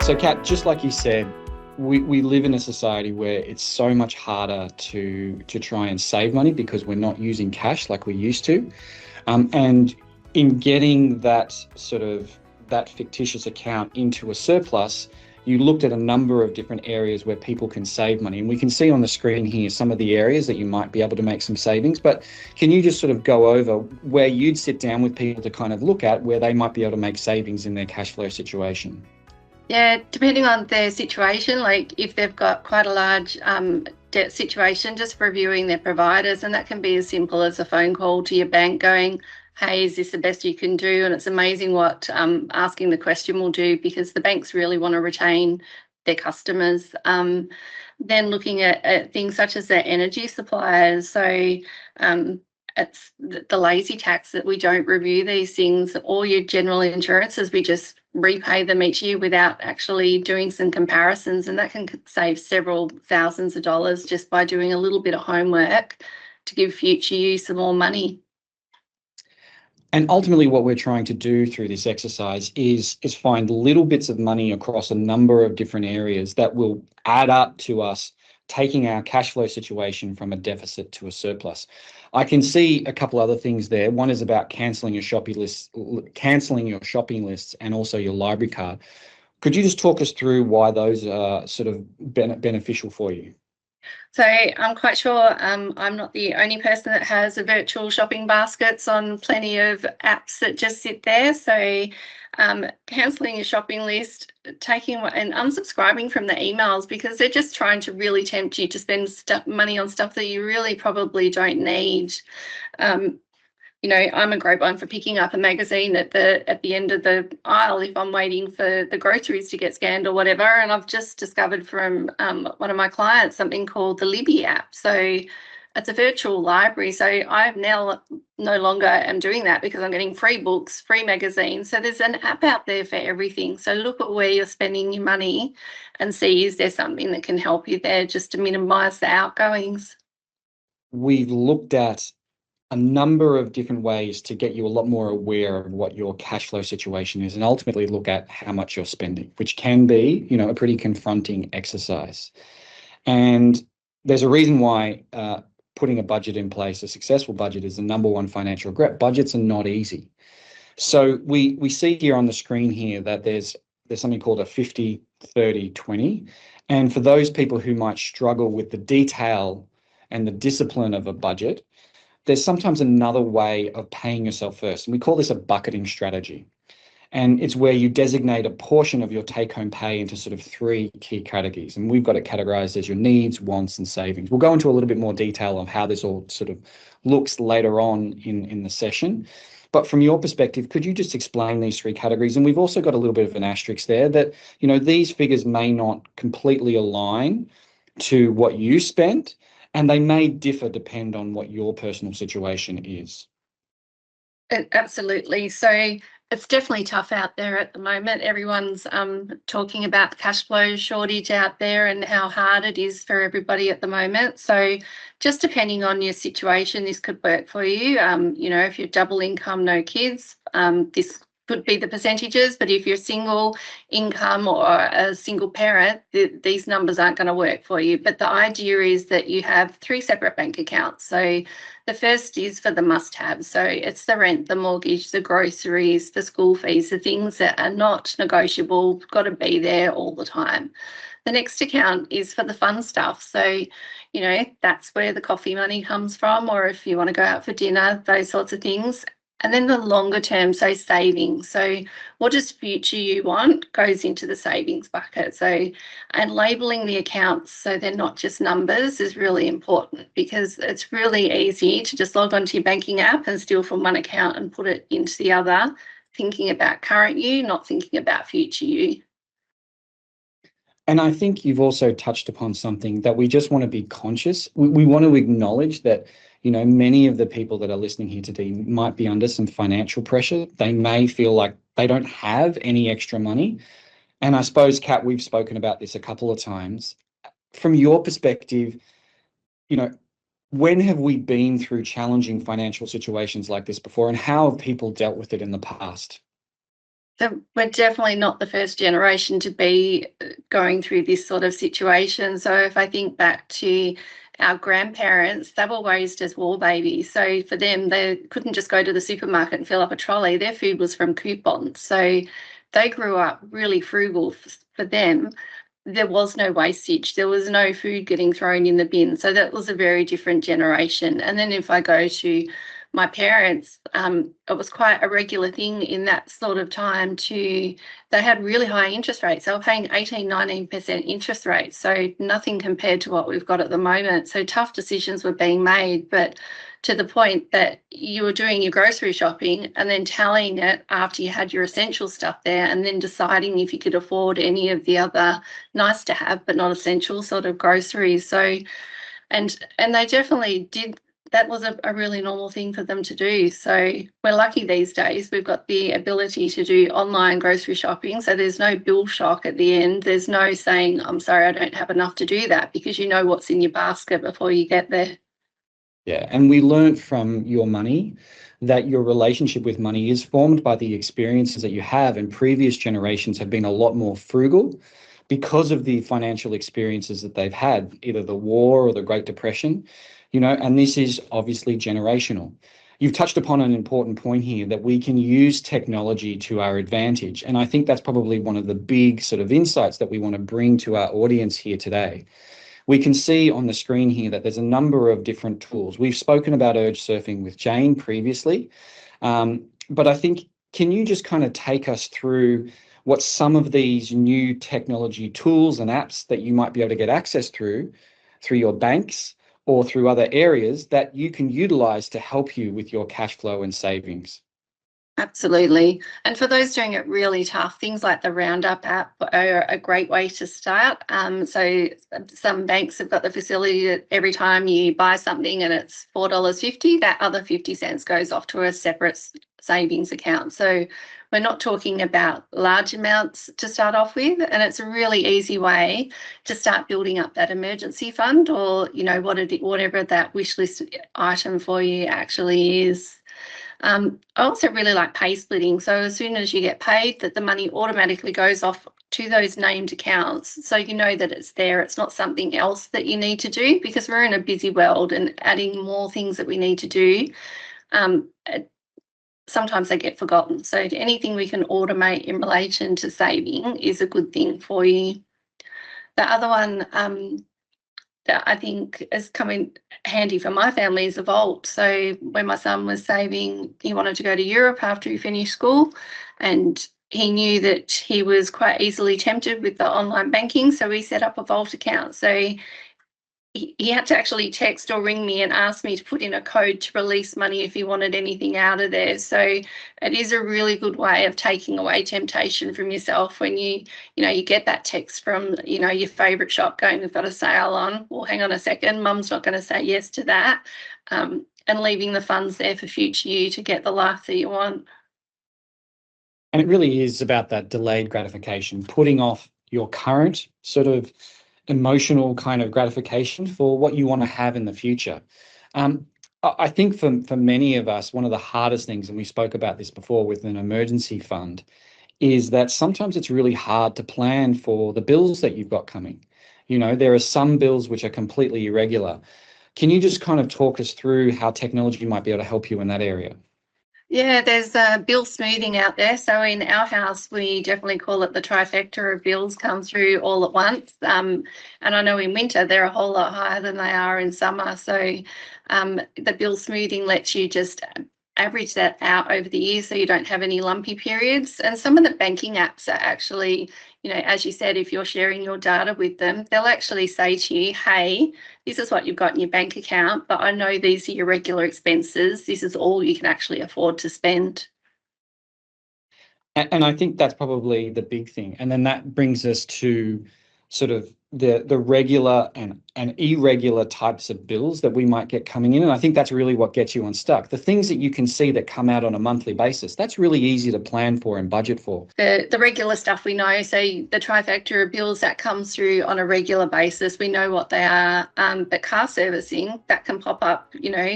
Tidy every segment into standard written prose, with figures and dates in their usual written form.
So, Kat, just like you said, we live in a society where it's so much harder to try and save money because we're not using cash like we used to. And in getting that fictitious account into a surplus, you looked at a number of different areas where people can save money. And we can see on the screen here some of the areas that you might be able to make some savings. But can you just sort of go over where you'd sit down with people to kind of look at where they might be able to make savings in their cash flow situation? Yeah, depending on their situation, like if they've got quite a large debt situation, just reviewing their providers, and that can be as simple as a phone call to your bank going, hey, is this the best you can do? And it's amazing what asking the question will do, because the banks really want to retain their customers. Then looking at things such as their energy suppliers. So it's the lazy tax that we don't review these things. All your general insurances, we just repay them each year without actually doing some comparisons, and that can save several thousands of dollars just by doing a little bit of homework to give future you some more money. And ultimately, what we're trying to do through this exercise is find little bits of money across a number of different areas that will add up to us taking our cash flow situation from a deficit to a surplus. I can see a couple other things there. One is about cancelling your shopping lists, and also your library card. Could you just talk us through why those are sort of beneficial for you? So I'm quite sure I'm not the only person that has a virtual shopping baskets on plenty of apps that just sit there. So cancelling your shopping list, taking and unsubscribing from the emails, because they're just trying to really tempt you to spend money on stuff that you really probably don't need. I'm a great one for picking up a magazine at the end of the aisle if I'm waiting for the groceries to get scanned or whatever. And I've just discovered from one of my clients something called the Libby app. So it's a virtual library. So I now no longer am doing that because I'm getting free books, free magazines. So there's an app out there for everything. So look at where you're spending your money and see, is there something that can help you there just to minimise the outgoings? We've looked at a number of different ways to get you a lot more aware of what your cash flow situation is and ultimately look at how much you're spending, which can be, a pretty confronting exercise. And there's a reason why putting a budget in place, a successful budget, is the number one financial regret. Budgets are not easy. So we see here on the screen here that there's something called a 50, 30, 20. And for those people who might struggle with the detail and the discipline of a budget, there's sometimes another way of paying yourself first. And we call this a bucketing strategy. And it's where you designate a portion of your take-home pay into sort of three key categories. And we've got it categorized as your needs, wants, and savings. We'll go into a little bit more detail on how this all sort of looks later on in the session. But from your perspective, could you just explain these three categories? And we've also got a little bit of an asterisk there that, these figures may not completely align to what you spent, and they may differ depend on what your personal situation is. Absolutely. So it's definitely tough out there at the moment. Everyone's talking about the cash flow shortage out there and how hard it is for everybody at the moment. So just depending on your situation, this could work for you. If you're double income, no kids, this could be the percentages, but if you're single income or a single parent, these numbers aren't going to work for you. But the idea is that you have three separate bank accounts. So the first is for the must-haves. So it's the rent, the mortgage, the groceries, the school fees, the things that are not negotiable, got to be there all the time. The next account is for the fun stuff. So, that's where the coffee money comes from, or if you want to go out for dinner, those sorts of things. And then the longer term, so savings. So what does future you want goes into the savings bucket. So, and labeling the accounts so they're not just numbers is really important, because it's really easy to just log onto your banking app and steal from one account and put it into the other, thinking about current you, not thinking about future you. And I think you've also touched upon something that we just want to be conscious. We want to acknowledge that, many of the people that are listening here today might be under some financial pressure. They may feel like they don't have any extra money. And I suppose, Kat, we've spoken about this a couple of times. From your perspective, when have we been through challenging financial situations like this before, and how have people dealt with it in the past? So we're definitely not the first generation to be going through this sort of situation. So if I think back to our grandparents, they were raised as war babies. So for them, they couldn't just go to the supermarket and fill up a trolley. Their food was from coupons. So they grew up really frugal for them. There was no wastage. There was no food getting thrown in the bin. So that was a very different generation. And then if I go to my parents, it was quite a regular thing in that sort of time they had really high interest rates. They were paying 18, 19% interest rates. So nothing compared to what we've got at the moment. So tough decisions were being made, but to the point that you were doing your grocery shopping and then tallying it after you had your essential stuff there and then deciding if you could afford any of the other nice to have but not essential sort of groceries. So and they definitely did. That was a really normal thing for them to do. So we're lucky these days. We've got the ability to do online grocery shopping. So there's no bill shock at the end. There's no saying, I'm sorry, I don't have enough to do that, because you know what's in your basket before you get there. Yeah, and we learned from your money that your relationship with money is formed by the experiences that you have, and previous generations have been a lot more frugal because of the financial experiences that they've had, either the war or the Great Depression, and this is obviously generational. You've touched upon an important point here, that we can use technology to our advantage. And I think that's probably one of the big sort of insights that we want to bring to our audience here today. We can see on the screen here that there's a number of different tools. We've spoken about Urge Surfing with Jane previously, but I think, can you just kind of take us through what some of these new technology tools and apps that you might be able to get access through your banks or through other areas that you can utilize to help you with your cash flow and savings? Absolutely. And for those doing it really tough, things like the Roundup app are a great way to start. So some banks have got the facility that every time you buy something and it's $4.50, that other 50 cents goes off to a separate savings account. So we're not talking about large amounts to start off with, and it's a really easy way to start building up that emergency fund, or whatever that wish list item for you actually is. I also really like pay splitting. So as soon as you get paid, that the money automatically goes off to those named accounts. So you know that it's there. It's not something else that you need to do, because we're in a busy world and adding more things that we need to do. Sometimes they get forgotten. So anything we can automate in relation to saving is a good thing for you. The other one that I think has come in handy for my family is a vault. So when my son was saving, he wanted to go to Europe after he finished school, and he knew that he was quite easily tempted with the online banking. So we set up a vault account. So he had to actually text or ring me and ask me to put in a code to release money if he wanted anything out of there. So it is a really good way of taking away temptation from yourself when you get that text from, your favourite shop going, we've got a sale on. Well, hang on a second, mum's not going to say yes to that. And leaving the funds there for future you to get the life that you want. And it really is about that delayed gratification, putting off your current sort of emotional kind of gratification for what you want to have in the future. I think for many of us, one of the hardest things, and we spoke about this before with an emergency fund, is that sometimes it's really hard to plan for the bills that you've got coming. There are some bills which are completely irregular. Can you just kind of talk us through how technology might be able to help you in that area? Yeah, there's bill smoothing out there. So in our house, we definitely call it the trifecta of bills come through all at once. And I know in winter, they're a whole lot higher than they are in summer. So the bill smoothing lets you just average that out over the year so you don't have any lumpy periods. And some of the banking apps are actually, as you said, if you're sharing your data with them, they'll actually say to you, hey, this is what you've got in your bank account, but I know these are your regular expenses. This is all you can actually afford to spend. And I think that's probably the big thing. And then that brings us to sort of the regular and irregular types of bills that we might get coming in. And I think that's really what gets you unstuck. The things that you can see that come out on a monthly basis, that's really easy to plan for and budget for. The regular stuff we know, so the trifecta of bills that comes through on a regular basis, we know what they are. But car servicing, that can pop up,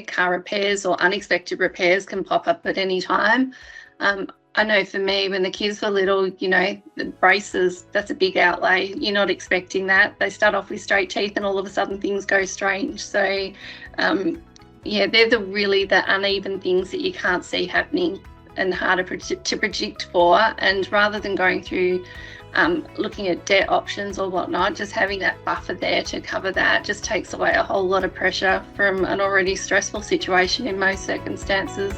car repairs or unexpected repairs can pop up at any time. I know for me, when the kids were little, you know, the braces, that's a big outlay. You're not expecting that. They start off with straight teeth and all of a sudden things go strange. So, yeah, they're the uneven things that you can't see happening and harder to predict for. And rather than going through looking at debt options or whatnot, just having that buffer there to cover that just takes away a whole lot of pressure from an already stressful situation in most circumstances.